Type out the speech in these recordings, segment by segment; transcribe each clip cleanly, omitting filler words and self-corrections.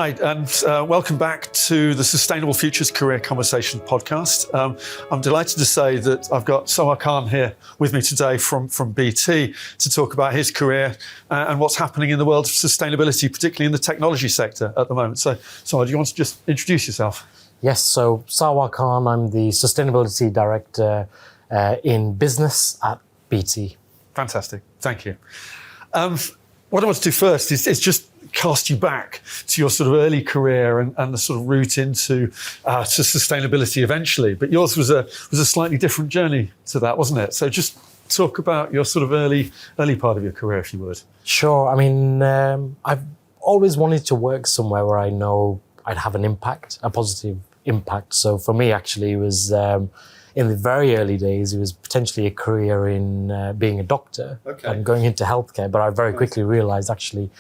Hi, and welcome back to the Sustainable Futures Career Conversation podcast. I'm delighted to say that I've got Sarwar Khan here with me today from BT to talk about his career and what's happening in the world of sustainability, particularly in the technology sector at the moment. So, Sarwar, do you want to just introduce yourself? Yes, so Sarwar Khan, I'm the Sustainability Director in business at BT. Fantastic, thank you. What I want to do first is just cast you back to your sort of early career and the sort of route into to sustainability eventually. But yours was a slightly different journey to that, wasn't it? So just talk about your sort of early part of your career, if you would. Sure. I mean, I've always wanted to work somewhere where I know I'd have an impact, a positive impact. So for me, actually, it was in the very early days, it was potentially a career in being a doctor and going into healthcare. But I very quickly realized, actually,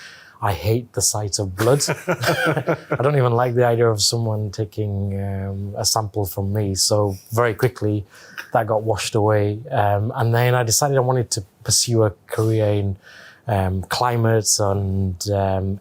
I hate the sight of blood. I don't even like the idea of someone taking a sample from me. So very quickly, that got washed away. And then I decided I wanted to pursue a career in climate and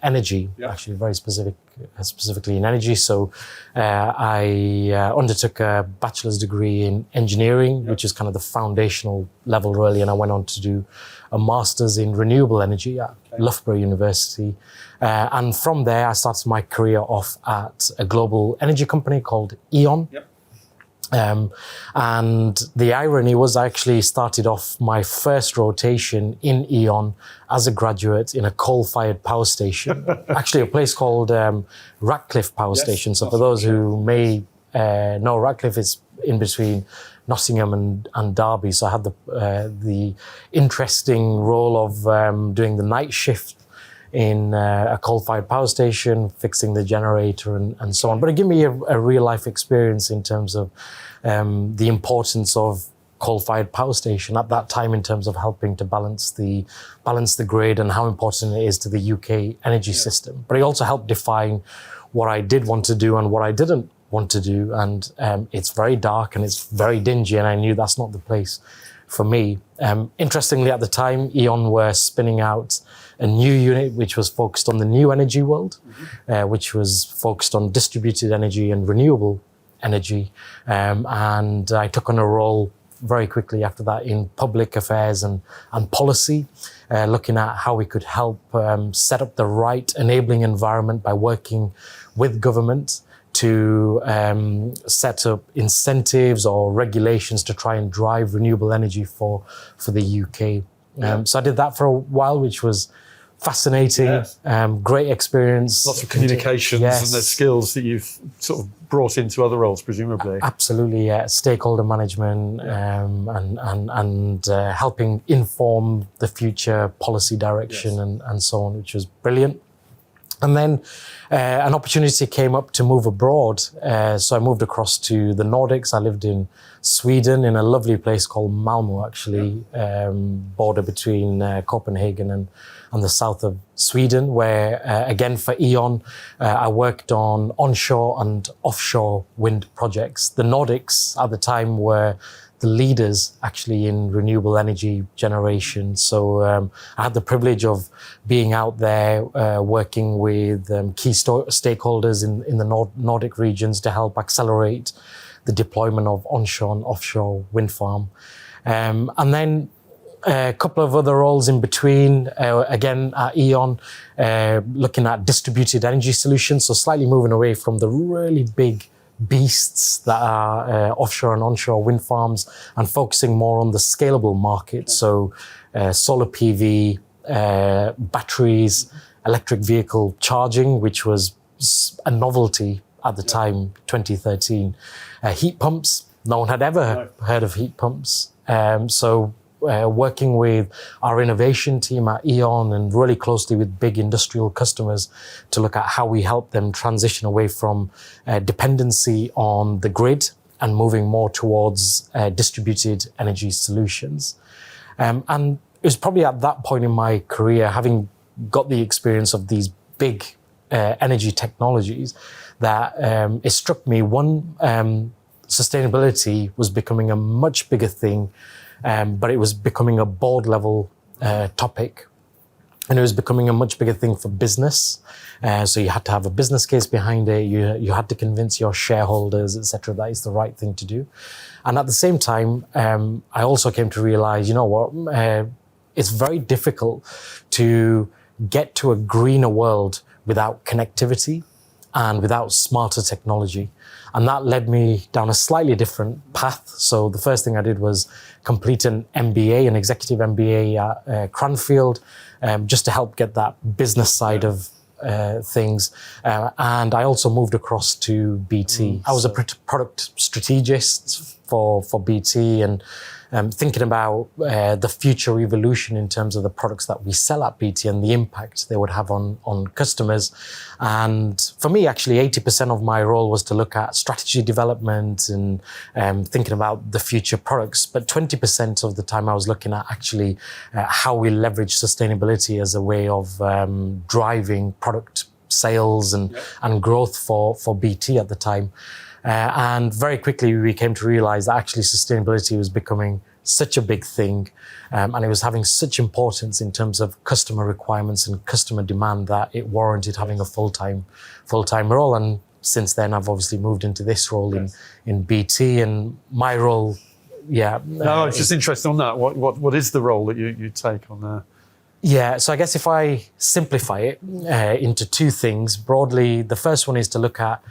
energy, actually very specifically in energy. So I undertook a bachelor's degree in engineering, which is kind of the foundational level really, and I went on to do a master's in renewable energy at Loughborough University. And from there, I started my career off at a global energy company called E.ON. And the irony was I actually started off my first rotation in E.ON as a graduate in a coal-fired power station, actually a place called Ratcliffe Power Station. So for those who may know, Ratcliffe is in between Nottingham and Derby. So I had the interesting role of doing the night shift in a coal-fired power station, fixing the generator and so on. But it gave me a real-life experience in terms of the importance of coal-fired power station at that time in terms of helping to balance the grid and how important it is to the UK energy system. But it also helped define what I did want to do and what I didn't want to do. And it's very dark and it's very dingy, and I knew that's not the place for me. Interestingly, at the time, E.ON were spinning out a new unit which was focused on the new energy world, which was focused on distributed energy and renewable energy. And I took on a role very quickly after that in public affairs and policy, looking at how we could help set up the right enabling environment by working with government to set up incentives or regulations to try and drive renewable energy for the UK. So I did that for a while, which was fascinating, great experience. Lots of communications and the skills that you've sort of brought into other roles, presumably. Absolutely, stakeholder management and helping inform the future policy direction and so on, which was brilliant. And then an opportunity came up to move abroad. So I moved across to the Nordics. I lived in Sweden in a lovely place called Malmö, actually, border between Copenhagen and the south of Sweden, where, again, for E.ON, I worked on onshore and offshore wind projects. The Nordics at the time were the leaders actually in renewable energy generation. So I had the privilege of being out there working with key stakeholders in the Nordic regions to help accelerate the deployment of onshore and offshore wind farm. And then a couple of other roles in between, again at E.ON, looking at distributed energy solutions, so slightly moving away from the really big beasts that are offshore and onshore wind farms and focusing more on the scalable market. So solar PV, batteries, electric vehicle charging, which was a novelty at the time, 2013. Heat pumps, no one had ever heard of heat pumps. So working with our innovation team at E.ON and really closely with big industrial customers to look at how we help them transition away from dependency on the grid and moving more towards distributed energy solutions. And it was probably at that point in my career, having got the experience of these big energy technologies, that it struck me, sustainability was becoming a much bigger thing, but it was becoming a board level topic. And it was becoming a much bigger thing for business. So you had to have a business case behind it. You had to convince your shareholders, etc., that it's the right thing to do. And at the same time, I also came to realize, you know what, it's very difficult to get to a greener world without connectivity and without smarter technology. And that led me down a slightly different path. So the first thing I did was complete an MBA, an executive MBA at Cranfield, just to help get that business side of things. And I also moved across to BT. I was a product strategist for BT, and thinking about the future evolution in terms of the products that we sell at BT and the impact they would have on customers. And for me, actually, 80% of my role was to look at strategy development and thinking about the future products. But 20% of the time I was looking at actually how we leverage sustainability as a way of driving product sales and growth for BT at the time. And very quickly we came to realize that actually sustainability was becoming such a big thing, and it was having such importance in terms of customer requirements and customer demand that it warranted having a full-time role. And since then I've obviously moved into this role in BT, and my role, No, it's just interesting on that. What is the role that you take on there? Yeah, so I guess if I simplify it into two things, broadly, the first one is to look at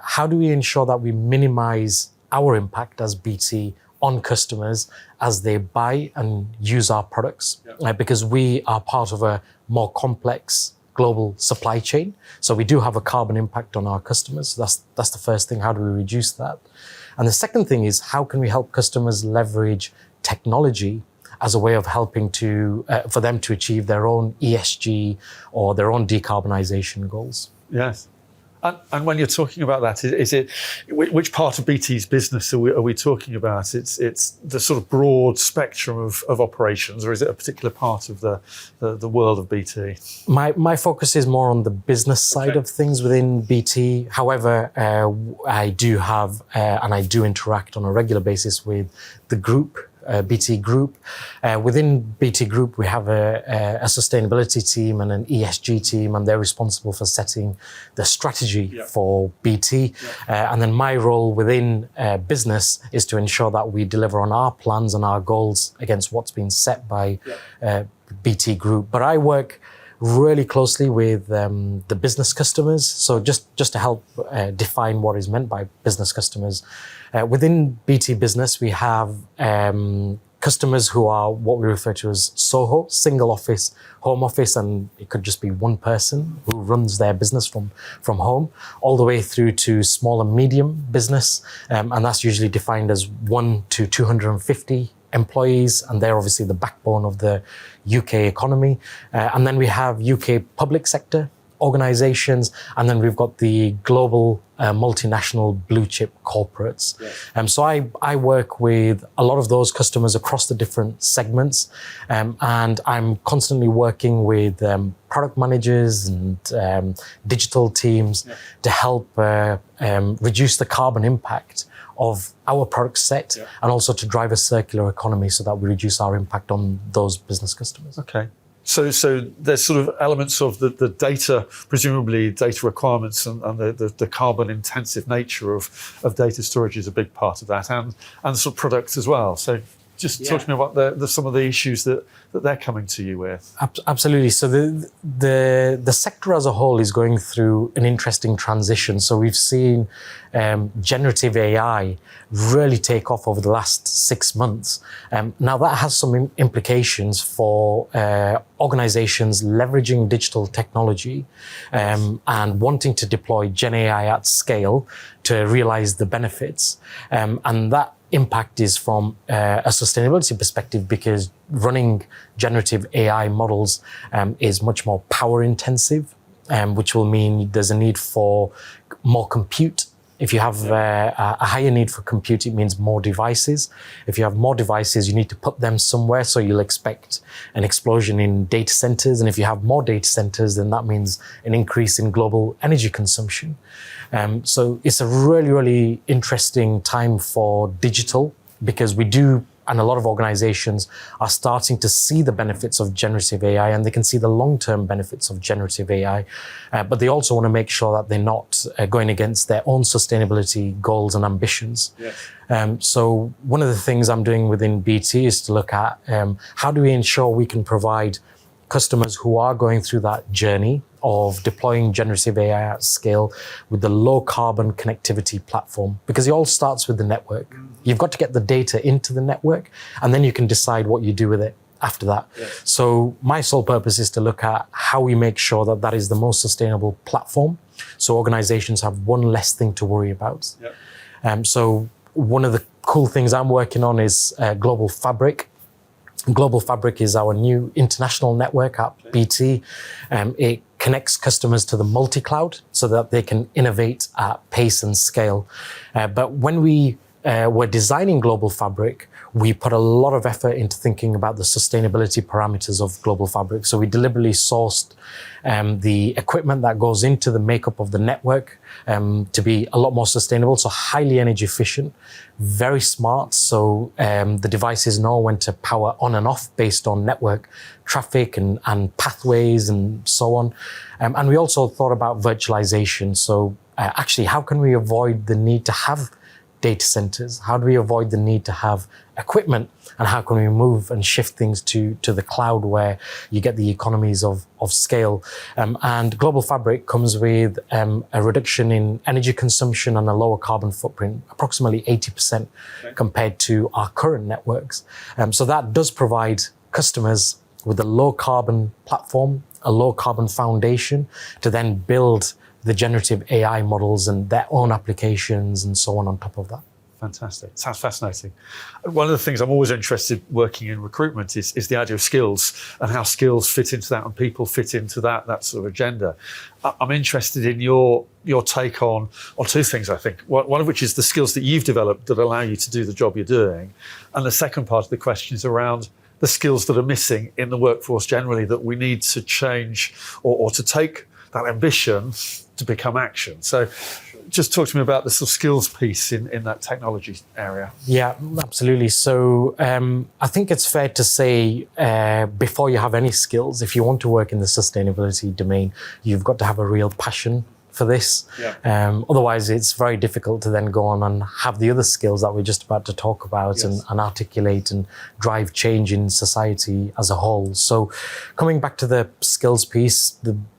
how do we ensure that we minimize our impact as BT on customers as they buy and use our products, because we are part of a more complex global supply chain. So we do have a carbon impact on our customers. So that's the first thing. How do we reduce that? And the second thing is, how can we help customers leverage technology as a way of helping for them to achieve their own ESG or their own decarbonisation goals? Yes. And when you're talking about that, is it which part of BT's business are we talking about? It's the sort of broad spectrum of operations, or is it a particular part of the world of BT? My focus is more on the business side of things within BT. However, I do have and I do interact on a regular basis with the group. BT Group. Within BT Group, we have a sustainability team and an ESG team, and they're responsible for setting the strategy for BT. And then my role within business is to ensure that we deliver on our plans and our goals against what's been set by BT Group. But I work really closely with the business customers. So just to help define what is meant by business customers. Within BT Business, we have customers who are what we refer to as SOHO, single office, home office, and it could just be one person who runs their business from home, all the way through to small and medium business. And that's usually defined as 1 to 250 employees, and they're obviously the backbone of the UK economy. And then we have UK public sector organizations, and then we've got the global multinational blue chip corporates. So I work with a lot of those customers across the different segments, and I'm constantly working with product managers and digital teams to help reduce the carbon impact of our product set, and also to drive a circular economy so that we reduce our impact on those business customers. Okay. So there's sort of elements of the data, presumably data requirements and the carbon intensive nature of data storage is a big part of that, and sort of products as well. So just talk to me about some of the issues that they're coming to you with. Absolutely. So the sector as a whole is going through an interesting transition. So we've seen generative AI really take off over the last 6 months. Now that has some implications for organizations leveraging digital technology and wanting to deploy Gen AI at scale to realize the benefits. And that impact is from a sustainability perspective, because running generative AI models is much more power intensive, which will mean there's a need for more compute. If you have a higher need for compute, it means more devices. If you have more devices, you need to put them somewhere, so you'll expect an explosion in data centers. And if you have more data centers, then that means an increase in global energy consumption. So it's a really, really interesting time for digital, because we do and a lot of organizations are starting to see the benefits of generative AI, and they can see the long-term benefits of generative AI, but they also want to make sure that they're not going against their own sustainability goals and ambitions. Yes. So one of the things I'm doing within BT is to look at how do we ensure we can provide customers who are going through that journey of deploying generative AI at scale with the low carbon connectivity platform, because it all starts with the network. You've got to get the data into the network, and then you can decide what you do with it after that. Yes. So my sole purpose is to look at how we make sure that that is the most sustainable platform, so organizations have one less thing to worry about. Yep. So one of the cool things I'm working on is Global Fabric. Global Fabric is our new international network at BT. It connects customers to the multi-cloud so that they can innovate at pace and scale. But when we were designing Global Fabric, we put a lot of effort into thinking about the sustainability parameters of Global Fabric. So we deliberately sourced the equipment that goes into the makeup of the network to be a lot more sustainable, so highly energy efficient, very smart. So the devices know when to power on and off based on network traffic and pathways and so on. And we also thought about virtualization. So actually, how can we avoid the need to have data centers? How do we avoid the need to have equipment? And how can we move and shift things to the cloud where you get the economies of scale? And Global Fabric comes with a reduction in energy consumption and a lower carbon footprint, approximately 80% compared to our current networks. So that does provide customers with a low carbon platform, a low carbon foundation to then build the generative AI models and their own applications and so on top of that. Fantastic. Sounds fascinating. One of the things I'm always interested working in recruitment is the idea of skills and how skills fit into that and people fit into that sort of agenda. I'm interested in your take on two things, I think. One of which is the skills that you've developed that allow you to do the job you're doing. And the second part of the question is around the skills that are missing in the workforce generally that we need to change or to take that ambition to become action. So just talk to me about the sort of skills piece in that technology area. Yeah, absolutely. So I think it's fair to say before you have any skills, if you want to work in the sustainability domain, you've got to have a real passion for this. Yeah. Otherwise, it's very difficult to then go on and have the other skills that we're just about to talk about. Yes. and articulate and drive change in society as a whole. So coming back to the skills piece,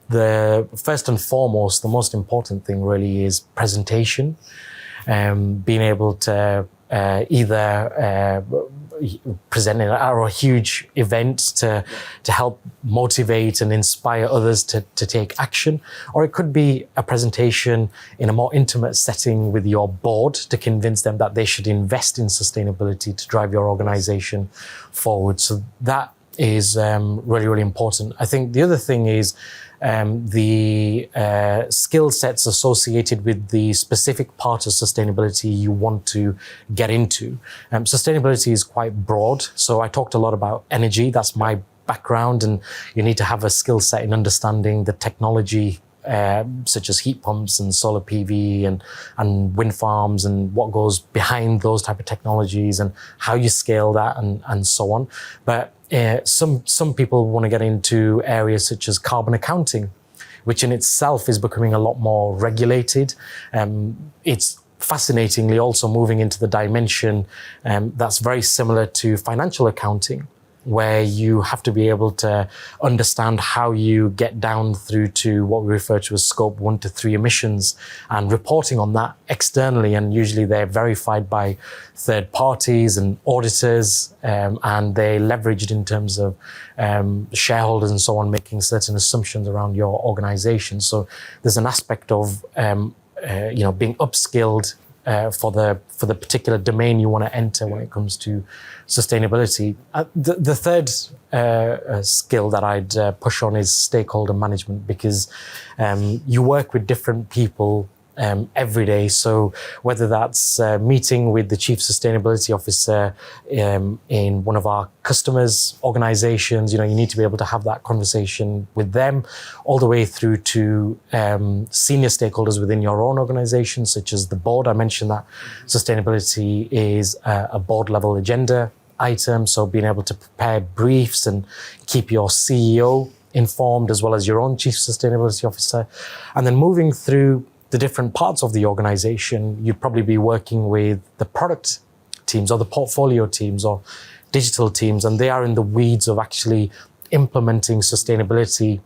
the first and foremost, the most important thing really is presentation. Being able to either present at a huge event to help motivate and inspire others to take action, or it could be a presentation in a more intimate setting with your board to convince them that they should invest in sustainability to drive your organization forward. So that is really, really important. I think the other thing is the skill sets associated with the specific part of sustainability you want to get into. Sustainability is quite broad. So I talked a lot about energy. That's my background. And you need to have a skill set in understanding the technology such as heat pumps and solar PV and wind farms and what goes behind those type of technologies and how you scale that and so on. But some people want to get into areas such as carbon accounting, which in itself is becoming a lot more regulated. It's fascinatingly also moving into the dimension that's very similar to financial accounting, where you have to be able to understand how you get down through to what we refer to as scope 1 to 3 emissions and reporting on that externally. And usually they're verified by third parties and auditors, and they're leveraged in terms of shareholders and so on, making certain assumptions around your organization. So there's an aspect of being upskilled for the particular domain you want to enter when it comes to sustainability. The third skill that I'd push on is stakeholder management, because you work with different people every day. So whether that's meeting with the chief sustainability officer in one of our customers' organizations, you need to be able to have that conversation with them, all the way through to senior stakeholders within your own organization, such as the board. I mentioned that sustainability is a board level agenda items. So being able to prepare briefs and keep your CEO informed, as well as your own chief sustainability officer. And then moving through the different parts of the organization, you'd probably be working with the product teams or the portfolio teams or digital teams, and they are in the weeds of actually implementing sustainability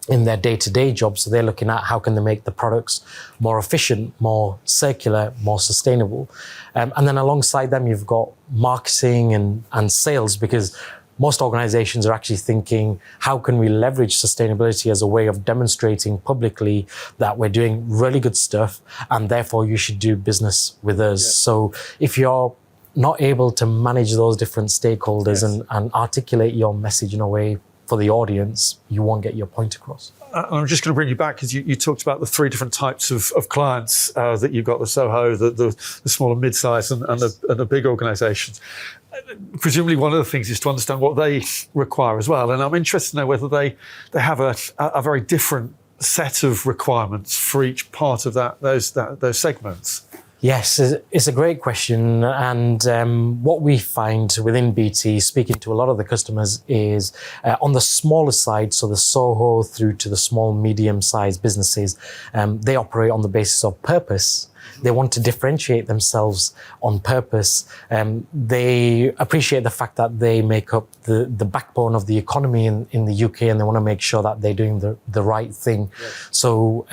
in their day-to-day jobs. So they're looking at how can they make the products more efficient, more circular, more sustainable. And then alongside them, you've got marketing and sales, because most organizations are actually thinking, how can we leverage sustainability as a way of demonstrating publicly that we're doing really good stuff and therefore you should do business with us. Yeah. So if you're not able to manage those different stakeholders and articulate your message in a way for the audience, you won't get your point across. I'm just going to bring you back, because you talked about the three different types of clients that you've got: the Soho, the small and mid-sized, and the big organisations. Presumably one of the things is to understand what they require as well. And I'm interested to know whether they have a very different set of requirements for each part of those segments. Yes, it's a great question. And what we find within BT, speaking to a lot of the customers, is on the smaller side, so the Soho through to the small, medium-sized businesses, they operate on the basis of purpose. They want to differentiate themselves on purpose. They appreciate the fact that they make up the backbone of the economy in the UK, and they want to make sure that they're doing the right thing. Yes. So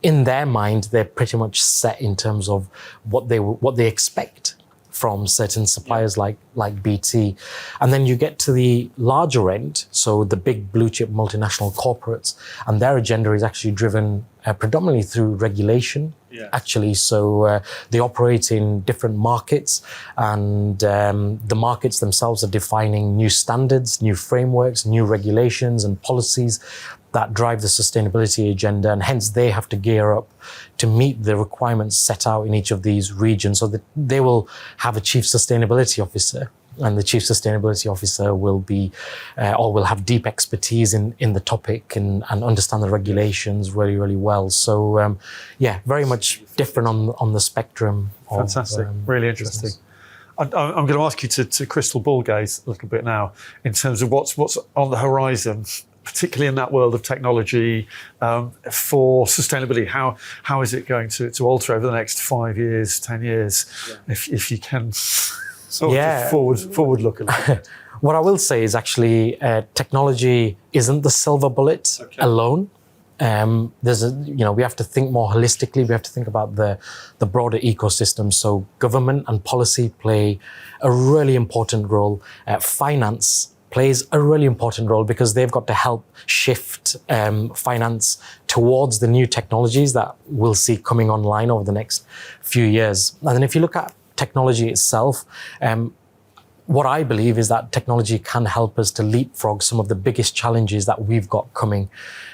in their mind, they're pretty much set in terms of what they expect from certain suppliers like BT. And then you get to the larger end, so the big blue chip multinational corporates, and their agenda is actually driven predominantly through regulation. Yeah. Actually, so they operate in different markets, and the markets themselves are defining new standards, new frameworks, new regulations and policies that drive the sustainability agenda, and hence they have to gear up to meet the requirements set out in each of these regions. So that they will have a chief sustainability officer, and the chief sustainability officer will be or will have deep expertise in the topic and understand the regulations really, really well. So very much different on the spectrum. Fantastic, really interesting. I'm going to ask you to crystal ball gaze a little bit now in terms of what's on the horizon, particularly in that world of technology, for sustainability. How is it going to alter over the next 5 years, 10 years, if you can sort of forward look a little bit? What I will say is actually technology isn't the silver bullet alone. We have to think more holistically. We have to think about the broader ecosystem. So government and policy play a really important role. Finance plays a really important role, because they've got to help shift finance towards the new technologies that we'll see coming online over the next few years. And then if you look at technology itself, what I believe is that technology can help us to leapfrog some of the biggest challenges that we've got coming.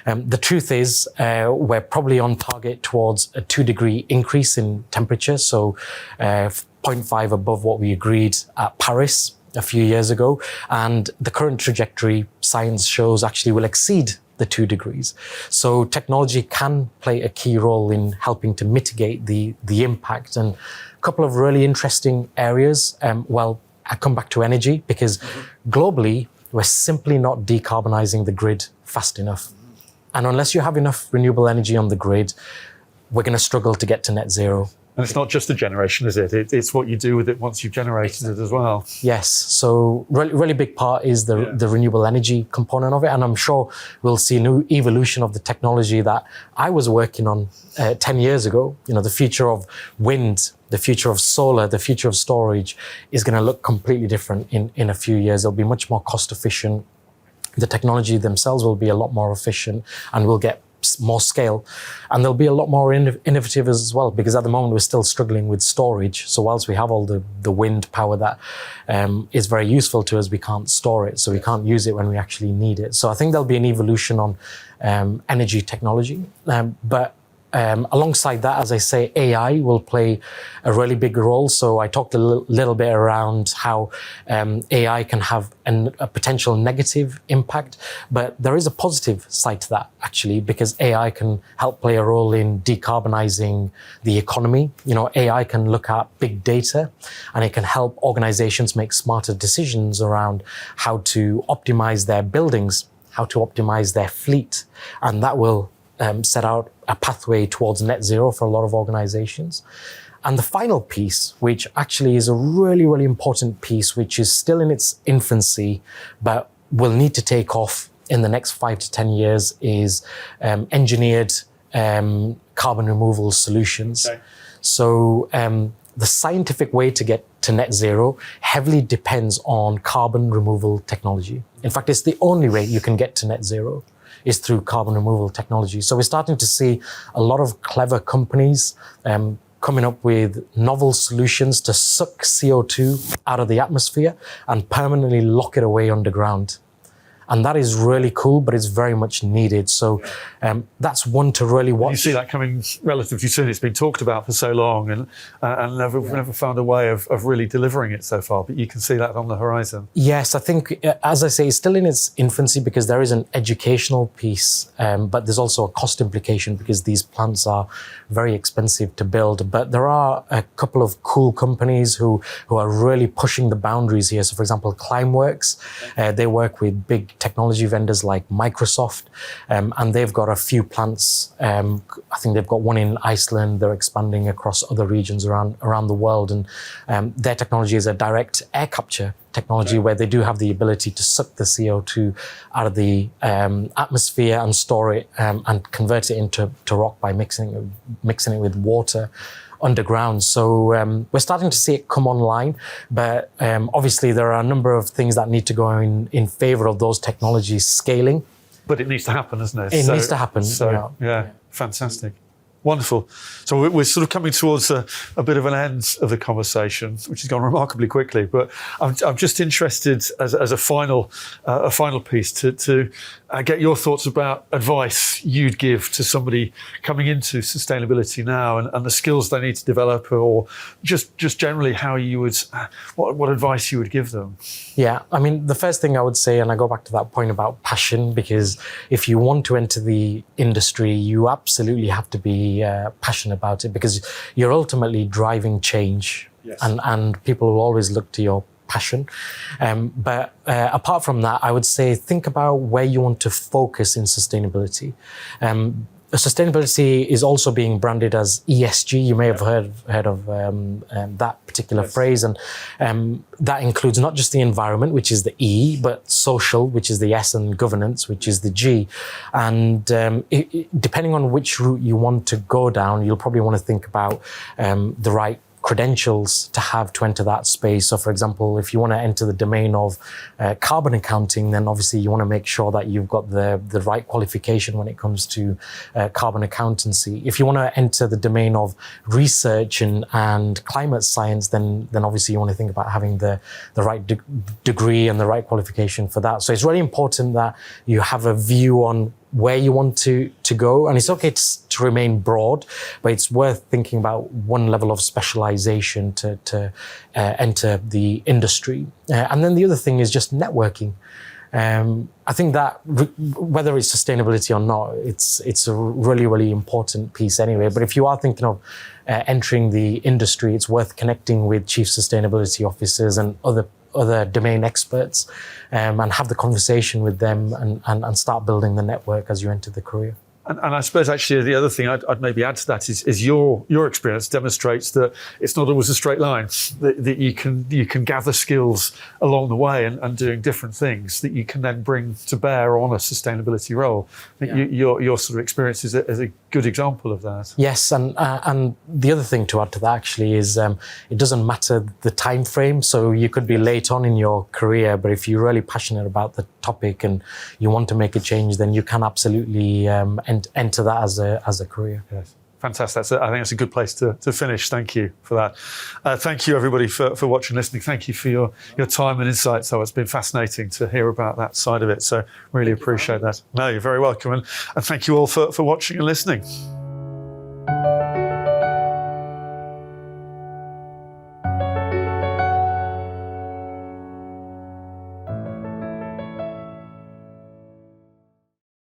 The truth is, we're probably on target towards a 2-degree increase in temperature, so 0.5 above what we agreed at Paris a few years ago. And the current trajectory, science shows, actually will exceed the 2 degrees. So technology can play a key role in helping to mitigate the impact. And a couple of really interesting areas. I come back to energy, because globally, we're simply not decarbonising the grid fast enough. And unless you have enough renewable energy on the grid, we're going to struggle to get to net zero. And it's not just the generation, is it? It's what you do with it once you've generated it as well. Yes. So really big part is the renewable energy component of it. And I'm sure we'll see a new evolution of the technology that I was working on 10 years ago. The future of wind, the future of solar, the future of storage is going to look completely different in a few years. It'll be much more cost efficient. The technology themselves will be a lot more efficient, and we'll get more scale, and they'll be a lot more innovative as well, because at the moment we're still struggling with storage. So whilst we have all the wind power that is very useful to us, we can't store it, so we can't use it when we actually need it. So I think there'll be an evolution on energy technology, but alongside that, as I say, AI will play a really big role. So I talked a little bit around how AI can have a potential negative impact, but there is a positive side to that actually, because AI can help play a role in decarbonizing the economy. You know, AI can look at big data and it can help organizations make smarter decisions around how to optimize their buildings, how to optimize their fleet, and that will set out a pathway towards net zero for a lot of organizations. And the final piece, which actually is a really, really important piece, which is still in its infancy, but will need to take off in the next 5 to 10 years, is engineered carbon removal solutions. Okay. So the scientific way to get to net zero heavily depends on carbon removal technology. In fact, it's the only way you can get to net zero is through carbon removal technology. So we're starting to see a lot of clever companies coming up with novel solutions to suck CO2 out of the atmosphere and permanently lock it away underground. And that is really cool, but it's very much needed. So that's one to really watch. You see that coming relatively soon. It's been talked about for so long and never found a way of really delivering it so far. But you can see that on the horizon. Yes, I think, as I say, it's still in its infancy because there is an educational piece, but there's also a cost implication because these plants are very expensive to build. But there are a couple of cool companies who are really pushing the boundaries here. So, for example, Climeworks, they work with big technology vendors like Microsoft, and they've got a few plants. I think they've got one in Iceland. They're expanding across other regions around the world, and their technology is a direct air capture technology where they do have the ability to suck the CO2 out of the atmosphere and store it and convert it into rock by mixing it with water underground. So we're starting to see it come online, but obviously there are a number of things that need to go in favor of those technologies scaling. But it needs to happen, doesn't it? It needs to happen. So, yeah, fantastic. Wonderful. So we're sort of coming towards a bit of an end of the conversation, which has gone remarkably quickly. But I'm just interested as a final piece to get your thoughts about advice you'd give to somebody coming into sustainability now and the skills they need to develop, or just generally how you would what advice you would give them. Yeah, I mean, the first thing I would say, and I go back to that point about passion, because if you want to enter the industry, you absolutely have to be passionate about it, because you're ultimately driving change. Yes. And people will always look to your passion. But apart from that, I would say think about where you want to focus in sustainability. Sustainability is also being branded as ESG. You may have heard of that particular phrase, and that includes not just the environment, which is the E, but social, which is the S, and governance, which is the G. And depending on which route you want to go down, you'll probably want to think about the right credentials to have to enter that space. So, for example, if you want to enter the domain of carbon accounting, then obviously you want to make sure that you've got the right qualification when it comes to carbon accountancy. If you want to enter the domain of research and climate science, then obviously you want to think about having the right degree and the right qualification for that. So it's really important that you have a view on where you want to go. And it's okay to remain broad, but it's worth thinking about one level of specialization to enter the industry. And then the other thing is just networking. I think that whether it's sustainability or not, it's a really, really important piece anyway. But if you are thinking of entering the industry, it's worth connecting with chief sustainability officers and other domain experts, and have the conversation with them and start building the network as you enter the career. And I suppose actually the other thing I'd maybe add to that is your experience demonstrates that it's not always a straight line, that you can gather skills along the way and doing different things that you can then bring to bear on a sustainability role. I think your sort of experience is a good example of that. Yes, and the other thing to add to that actually is it doesn't matter the time frame. So you could be late on in your career, but if you're really passionate about the topic and you want to make a change, then you can absolutely enter that as a career. Yes. Fantastic. I think that's a good place to finish. Thank you for that. Thank you, everybody, for watching and listening. Thank you for your time and insight. So it's been fascinating to hear about that side of it. So really appreciate that. No, you're very welcome. And thank you all for watching and listening.